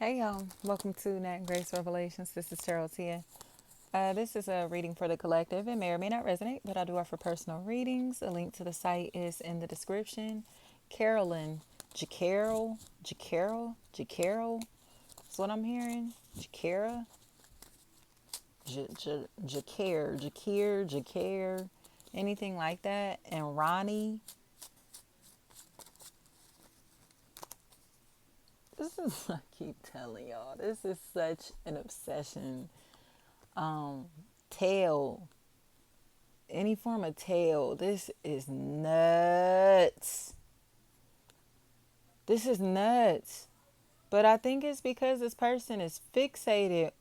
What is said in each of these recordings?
Hey y'all, welcome to Nat and Grace Revelations. This is Tarot Tia. This is a reading for the collective. It may or may not resonate, but I do offer personal readings. A link to the site is in the description. Carolyn, Jacarol, that's what I'm hearing. Jacara, Jacare, anything like that. And Ronnie, this is, I keep telling y'all, this is such an obsession. Tail, any form of tail. This is nuts. This is nuts. But I think it's because this person is fixated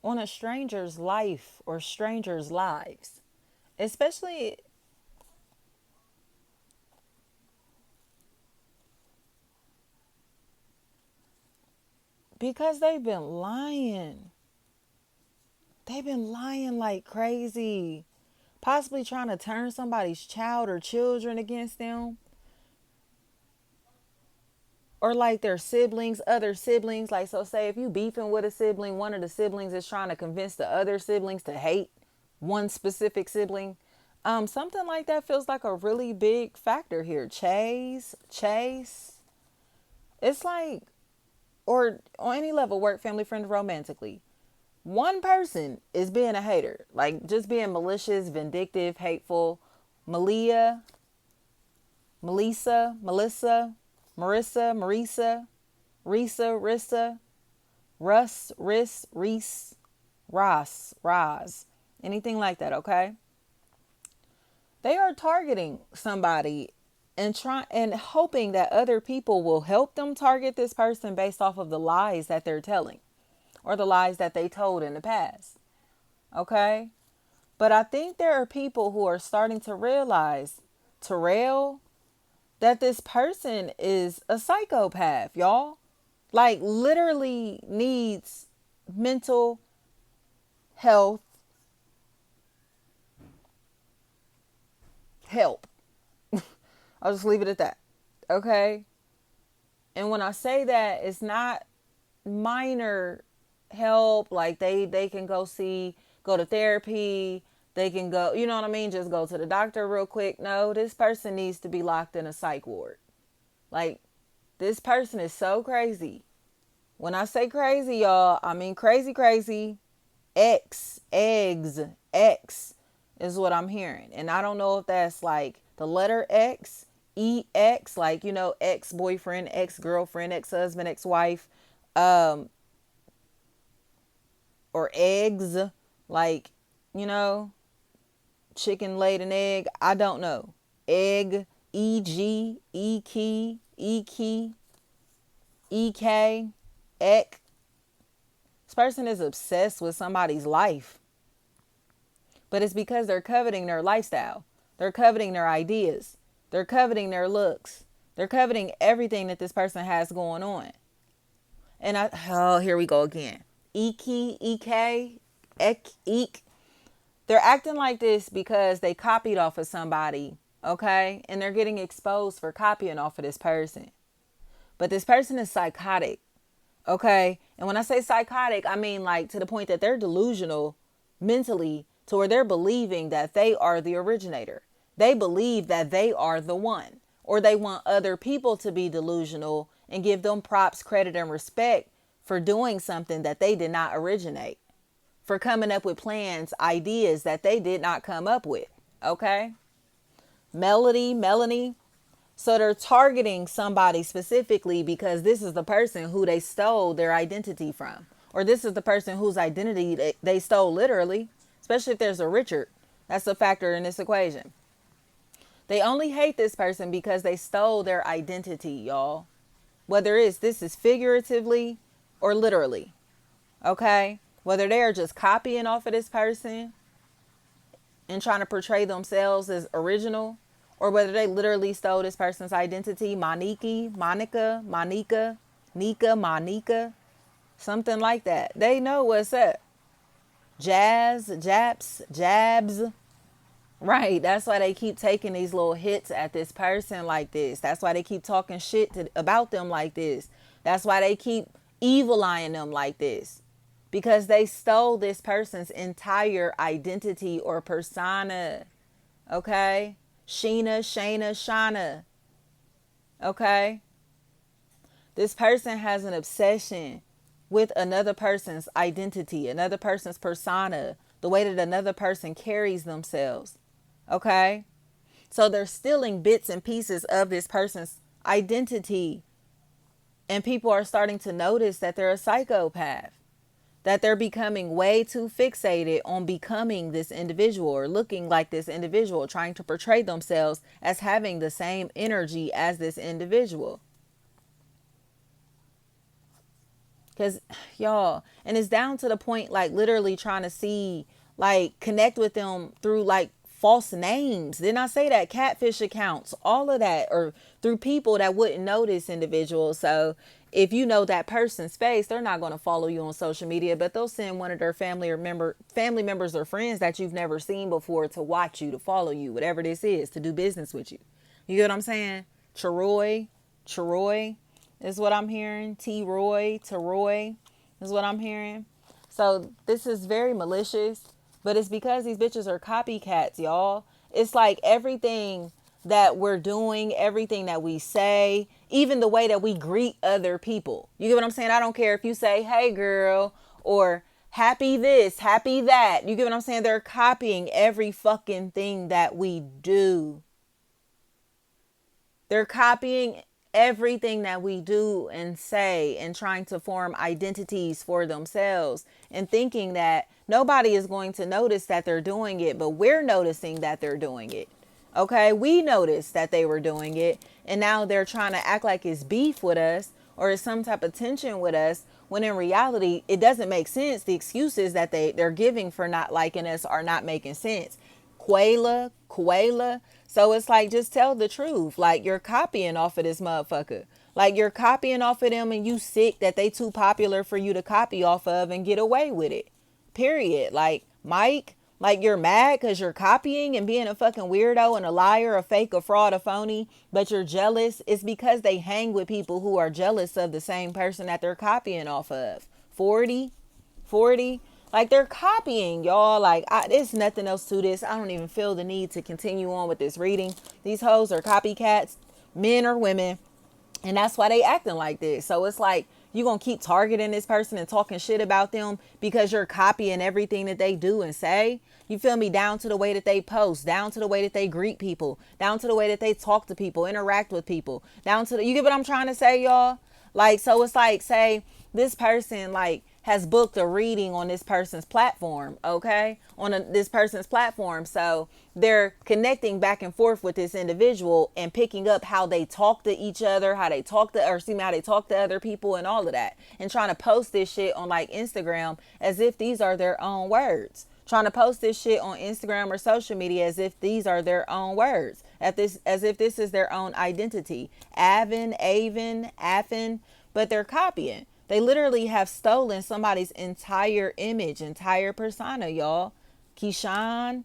on a stranger's life or strangers' lives. Especially because they've been lying. They've been lying like crazy. Possibly trying to turn somebody's child or children against them. Or like their siblings, other siblings. Like, so say if you beefing with a sibling, one of the siblings is trying to convince the other siblings to hate one specific sibling. Something like that feels like a really big factor here. Chase. It's like, or on any level, work, family, friend, romantically. One person is being a hater, like just being malicious, vindictive, hateful. Malia, Melissa, Marissa, Rissa, Russ, Reese, Roz, anything like that, okay? They are targeting somebody and trying and hoping that other people will help them target this person based off of the lies that they're telling or the lies that they told in the past. Okay? But I think there are people who are starting to realize, Terrell, that this person is a psychopath, y'all. Like literally needs mental health help. I'll just leave it at that. Okay? And when I say that, it's not minor help, like they can go to therapy, they can go, you know what I mean, just go to the doctor real quick. No, this person needs to be locked in a psych ward. Like, this person is so crazy. When I say crazy, y'all, I mean crazy. X is what I'm hearing. And I don't know if that's like the letter X, EX, like, ex-boyfriend, ex-girlfriend, ex-husband, ex-wife, um, or eggs, like, you know, chicken laid an egg. I don't know. Egg, EG, EK, Ek. This person is obsessed with somebody's life. But it's because they're coveting their lifestyle. They're coveting their ideas. They're coveting their looks. They're coveting everything that this person has going on. And here we go again. Eek. They're acting like this because they copied off of somebody, okay? And they're getting exposed for copying off of this person. But this person is psychotic, okay? And when I say psychotic, I mean like to the point that they're delusional mentally to where they're believing that they are the originator. They believe that they are the one. Or they want other people to be delusional and give them props, credit, and respect for doing something that they did not originate. For coming up with plans, ideas that they did not come up with. Okay? Melanie. So they're targeting somebody specifically because this is the person who they stole their identity from. Or this is the person whose identity they stole literally. Especially if there's a Richard. That's a factor in this equation. They only hate this person because they stole their identity, y'all. Whether this is figuratively or literally. Okay? Whether they are just copying off of this person and trying to portray themselves as original, or whether they literally stole this person's identity, Monica, Nika, something like that. They know what's up. Jabs. Right. That's why they keep taking these little hits at this person like this. That's why they keep talking shit about them like this. That's why they keep evil eyeing them like this because they stole this person's entire identity or persona. Okay? Sheena, Shayna, Shauna. Okay? This person has an obsession with another person's identity, another person's persona, the way that another person carries themselves. Okay? So they're stealing bits and pieces of this person's identity. And people are starting to notice that they're a psychopath, that they're becoming way too fixated on becoming this individual or looking like this individual, trying to portray themselves as having the same energy as this individual. Because, y'all, and it's down to the point, like, literally trying to see, like, connect with them through, like, false names. Didn't I say that? Catfish accounts, all of that, or through people that wouldn't know this individual. So if you know that person's face, they're not going to follow you on social media, but they'll send one of their family members or friends that you've never seen before to watch you, to follow you, whatever this is, to do business with you. You get what I'm saying? Troy is what I'm hearing. T-Roy, Teroy is what I'm hearing. So this is very malicious, but it's because these bitches are copycats, y'all. It's like everything that we're doing, everything that we say, even the way that we greet other people. You get what I'm saying? I don't care if you say, hey girl, or happy this, happy that. You get what I'm saying? They're copying every fucking thing that we do. They're copying everything that we do and say and trying to form identities for themselves and thinking that nobody is going to notice that they're doing it, but we're noticing that they're doing it. Okay, we noticed that they were doing it, and now they're trying to act like it's beef with us or it's some type of tension with us, when in reality, it doesn't make sense. The excuses that they're giving for not liking us are not making sense. Quayla. So it's like, just tell the truth. Like, you're copying off of this motherfucker. Like, you're copying off of them and you sick that they too popular for you to copy off of and get away with it. Period. Like, Mike, like, you're mad because you're copying and being a fucking weirdo and a liar, a fake, a fraud, a phony, but you're jealous. It's because they hang with people who are jealous of the same person that they're copying off of. 40. Like, they're copying, y'all. Like, there's nothing else to this. I don't even feel the need to continue on with this reading. These hoes are copycats, men or women. And that's why they acting like this. So it's like, you gonna keep targeting this person and talking shit about them because you're copying everything that they do and say. You feel me? Down to the way that they post, down to the way that they greet people, down to the way that they talk to people, interact with people, down to the, you get what I'm trying to say, y'all? Like, so it's like, say this person, like, has booked a reading on this person's platform, okay? This person's platform. So they're connecting back and forth with this individual and picking up how they talk to each other, how they talk to, or see how they talk to other people and all of that. And trying to post this shit on, like, Instagram as if these are their own words. Trying to post this shit on Instagram or social media as if these are their own words. As if this is their own identity. Affin, but they're copying. They literally have stolen somebody's entire image, entire persona, y'all. Keisha.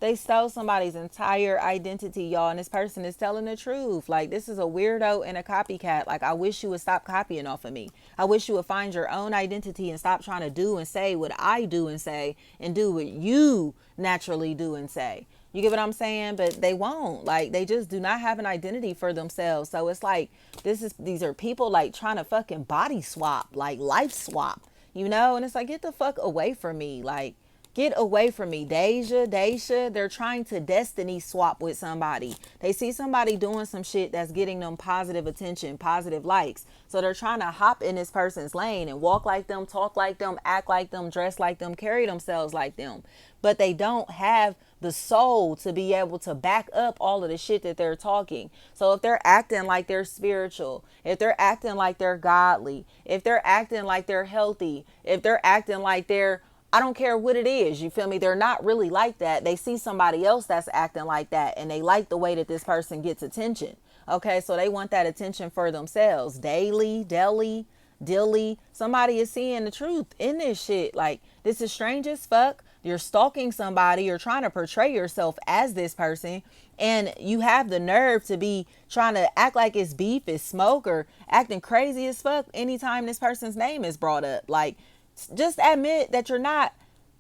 They stole somebody's entire identity, y'all. And this person is telling the truth. Like, this is a weirdo and a copycat. Like, I wish you would stop copying off of me. I wish you would find your own identity and stop trying to do and say what I do and say and do what you naturally do and say. You get what I'm saying? But they won't. Like, they just do not have an identity for themselves. So it's like, these are people like trying to fucking body swap, like life swap, you know? And it's like, get the fuck away from me. Like, get away from me. Daisha, they're trying to destiny swap with somebody. They see somebody doing some shit that's getting them positive attention, positive likes. So they're trying to hop in this person's lane and walk like them, talk like them, act like them, dress like them, carry themselves like them. But they don't have the soul to be able to back up all of the shit that they're talking. So if they're acting like they're spiritual, if they're acting like they're godly, if they're acting like they're healthy, if they're acting like they're, I don't care what it is, you feel me? They're not really like that. They see somebody else that's acting like that and they like the way that this person gets attention. Okay, so they want that attention for themselves. Dilly. Somebody is seeing the truth in this shit. Like, this is strange as fuck, you're stalking somebody, you're trying to portray yourself as this person, and you have the nerve to be trying to act like it's beef, it's smoke, or acting crazy as fuck anytime this person's name is brought up. Like, just admit that you're not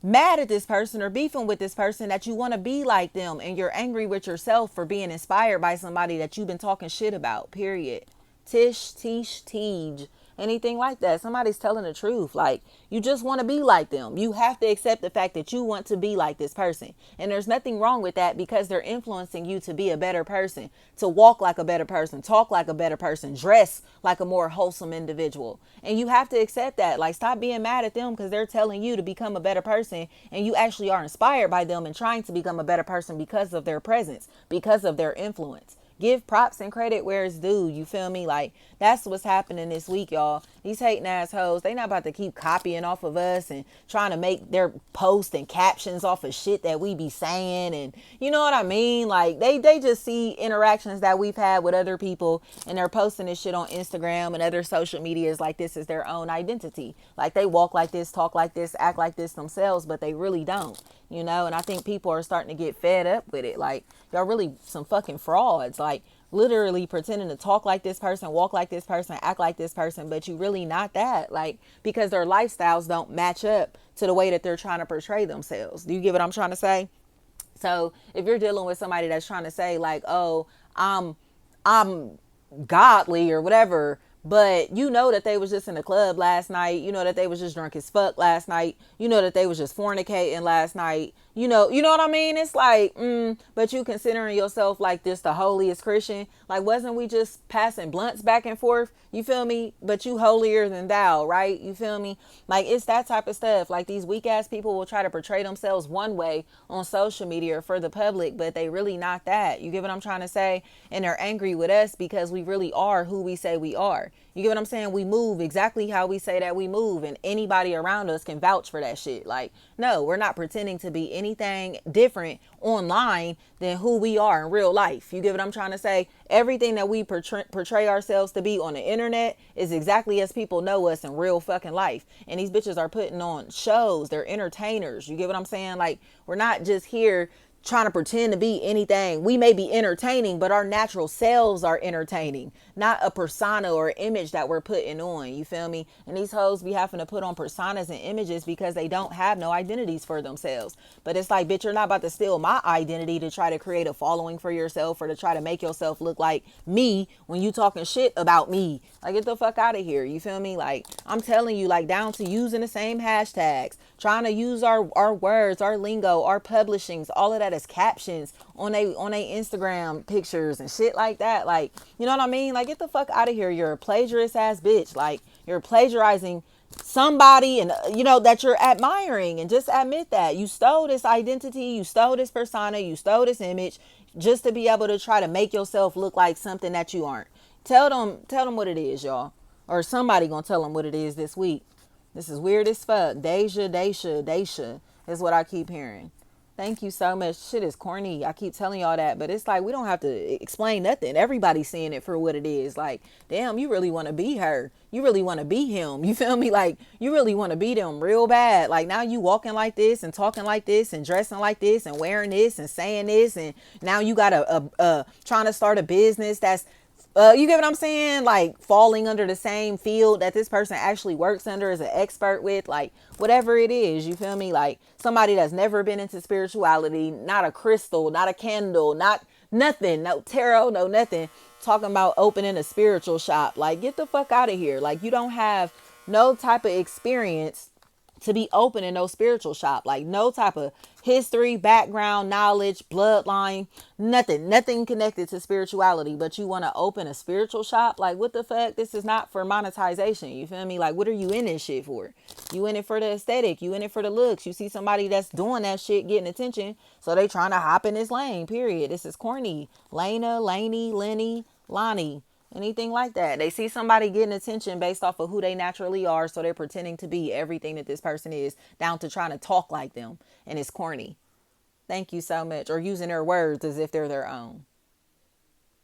mad at this person or beefing with this person, that you want to be like them, and you're angry with yourself for being inspired by somebody that you've been talking shit about, period. Tish, teach, teej, anything like that. Somebody's telling the truth. Like, you just want to be like them. You have to accept the fact that you want to be like this person. And there's nothing wrong with that, because they're influencing you to be a better person, to walk like a better person, talk like a better person, dress like a more wholesome individual. And you have to accept that. Like, stop being mad at them because they're telling you to become a better person, and you actually are inspired by them and trying to become a better person because of their presence, because of their influence. Give props and credit where it's due. You feel me? Like, that's what's happening this week, y'all. These hating assholes, they not about to keep copying off of us and trying to make their posts and captions off of shit that we be saying. And you know what I mean? Like, they just see interactions that we've had with other people, and they're posting this shit on Instagram and other social medias like this is their own identity. Like, they walk like this, talk like this, act like this themselves, but they really don't. You know, and I think people are starting to get fed up with it. Like, y'all really some fucking frauds. Like, literally pretending to talk like this person, walk like this person, act like this person, but you really not that. Like, because their lifestyles don't match up to the way that they're trying to portray themselves. Do you get what I'm trying to say? So if you're dealing with somebody that's trying to say like, oh, I'm godly or whatever, but you know that they was just in the club last night, you know that they was just drunk as fuck last night, you know that they was just fornicating last night, you know what I mean? It's like, but you considering yourself like this the holiest Christian. Like, wasn't we just passing blunts back and forth? You feel me? But you holier than thou, right? You feel me? Like, it's that type of stuff. Like, these weak ass people will try to portray themselves one way on social media or for the public, but they really not that. You get what I'm trying to say? And they're angry with us because we really are who we say we are. You get what I'm saying? We move exactly how we say that we move, and anybody around us can vouch for that shit. Like, no, we're not pretending to be anything different online than who we are in real life. You get what I'm trying to say? Everything that we portray ourselves to be on the internet is exactly as people know us in real fucking life. And these bitches are putting on shows. They're entertainers. You get what I'm saying? Like, we're not just here trying to pretend to be anything. We may be entertaining, but our natural selves are entertaining, not a persona or image that we're putting on. You feel me? And these hoes be having to put on personas and images because they don't have no identities for themselves. But it's like, bitch, you're not about to steal my identity to try to create a following for yourself or to try to make yourself look like me when you talking shit about me. Like, get the fuck out of here. You feel me? Like, I'm telling you, like, down to using the same hashtags, trying to use our words, our lingo, our publishings, all of that as captions on a Instagram pictures and shit like that. Like, you know what I mean? Like, get the fuck out of here. You're a plagiarist ass bitch. Like, you're plagiarizing somebody, and you know that you're admiring, and just admit that you stole this identity, you stole this persona, you stole this image just to be able to try to make yourself look like something that you aren't. Tell them what it is, y'all, or somebody gonna tell them what it is this week. This is weird as fuck. Deja is what I keep hearing. Thank you so much. Shit is corny. I keep telling y'all that, but it's like we don't have to explain nothing. Everybody's seeing it for what it is. Like, damn, you really want to be her. You really want to be him. You feel me? Like, you really want to be them real bad. Like, now you walking like this and talking like this and dressing like this and wearing this and saying this, and now you got a trying to start a business that's you get what I'm saying? Like, falling under the same field that this person actually works under, as an expert with, like, whatever it is, you feel me? Like, somebody that's never been into spirituality, not a crystal, not a candle, not nothing, no tarot, no nothing, talking about opening a spiritual shop. Like, get the fuck out of here. Like, you don't have no type of experience to be opening no spiritual shop. Like, no type of history, background, knowledge, bloodline, nothing connected to spirituality, but you want to open a spiritual shop. Like, what the fuck? This is not for monetization. You feel me? Like, what are you in this shit for? You in it for the aesthetic, you in it for the looks. You see somebody that's doing that shit getting attention, so they trying to hop in this lane, period. This is corny. Lena, Laney, Lenny, Lonnie, anything like that. They see somebody getting attention based off of who they naturally are, so they're pretending to be everything that this person is, down to trying to talk like them, and it's corny. Thank you so much. Or using their words as if they're their own.